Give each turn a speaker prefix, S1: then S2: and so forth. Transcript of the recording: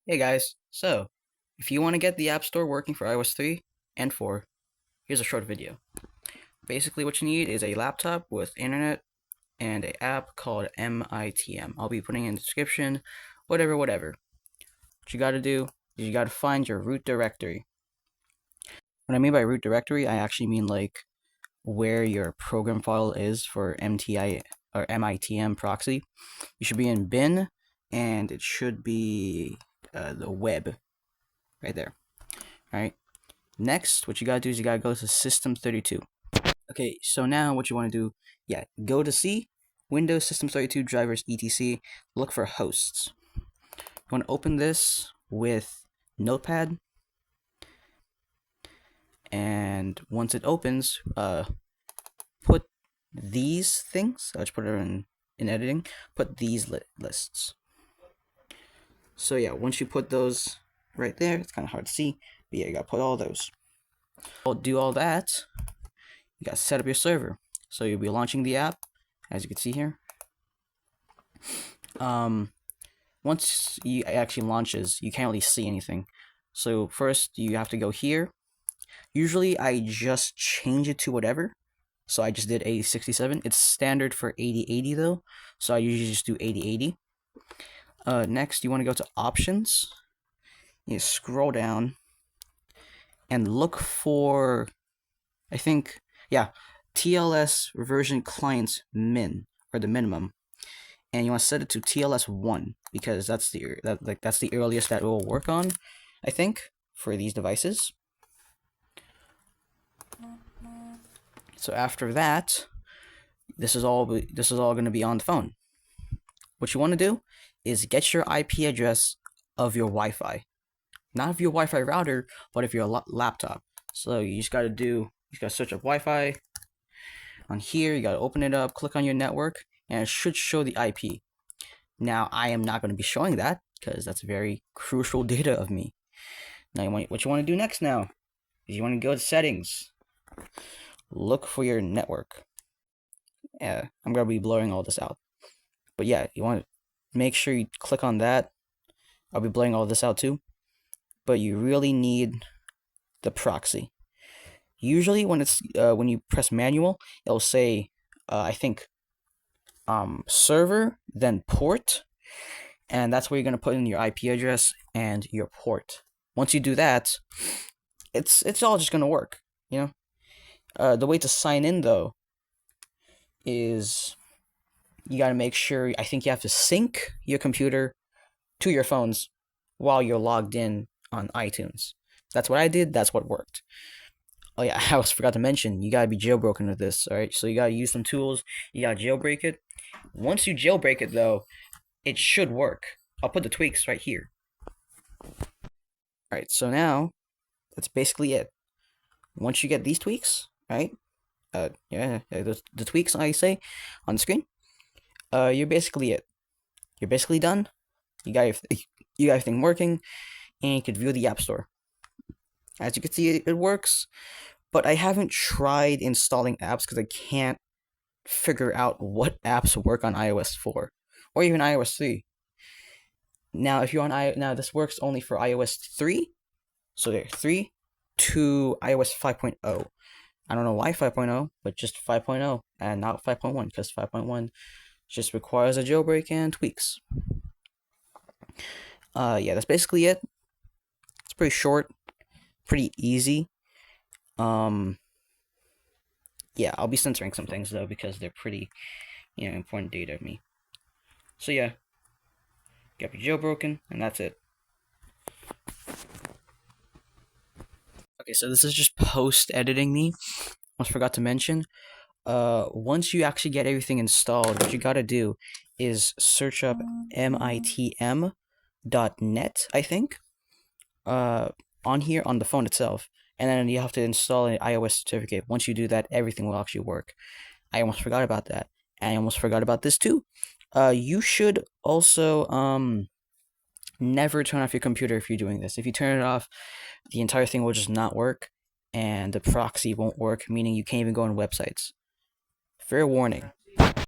S1: Hey guys, so if you want to get the App Store working for iOS 3 and 4, here's a short video. Basically, what you need is a laptop with internet and an app called MITM. I'll be putting in the description, whatever. What you gotta do is you gotta find your root directory. What I mean by root directory, I actually mean like where your program file is for MTI or MITM proxy. You should be in bin, and it should be the web right there. All right. Next, what you gotta do is you gotta go to System32. Okay, so now what you wanna do, go to C, Windows System32 drivers etc. Look for hosts. You wanna open this with Notepad, and once it opens, put these things. I'll just put it in editing. Put these lists. So yeah, once you put those right there, it's kind of hard to see, but yeah, you gotta put all those. I'll do all that. You gotta set up your server. So you'll be launching the app, as you can see here. Once it actually launches, you can't really see anything. So first you have to go here. Usually I just change it to whatever. So I just did 8067. It's standard for 8080 though, so I usually just do 8080. Next you want to go to options. You scroll down and look for, I think, TLS version clients min, or the minimum, and you want to set it to TLS 1 because that's the earliest that it will work on, I think, for these devices. So after that, this is all going to be on the phone. What you want to do is get your IP address of your Wi-Fi, not of your Wi-Fi router, but of your laptop. So you just got to search up Wi-Fi. On here, you got to open it up, click on your network, and it should show the IP. Now, I am not going to be showing that because that's very crucial data of me. Now, what you want to do next now is you want to go to settings. Look for your network. I'm going to be blurring all this out. But yeah, you want to make sure you click on that. I'll be blurring all this out too. But you really need the proxy. Usually when you press manual, it'll say I think server, then port, and that's where you're gonna put in your IP address and your port. Once you do that, it's all just gonna work, you know. The way to sign in though is you gotta make sure. I think you have to sync your computer to your phones while you're logged in on iTunes. That's what I did. That's what worked. Oh yeah, I almost forgot to mention, you gotta be jailbroken with this, alright? So you gotta use some tools, you gotta jailbreak it. Once you jailbreak it though, it should work. I'll put the tweaks right here. Alright, so now, that's basically it. Once you get these tweaks, right? The tweaks I say on the screen, you're basically it. You're basically done. You got everything working, and you could view the App Store. As you can see, it works, but I haven't tried installing apps because I can't figure out what apps work on iOS 4 or even iOS 3. Now, if you're on now this works only for iOS 3, so there 3 to iOS 5.0. I don't know why 5.0, but just 5.0 and not 5.1 because 5.1 just requires a jailbreak and tweaks. Yeah, that's basically it. It's pretty short, pretty easy. Yeah, I'll be censoring some things though because they're pretty, important data to me. So yeah, get your jailbroken, and that's it. Okay, so this is just post editing me. Almost forgot to mention. Once you actually get everything installed, what you gotta do is search up mitm.net, I think. On here on the phone itself, and then you have to install an iOS certificate. Once you do that, everything will actually work. I almost forgot about that. And I almost forgot about this too. You should also never turn off your computer if you're doing this. If you turn it off, the entire thing will just not work, and the proxy won't work, meaning you can't even go on websites. Fair warning.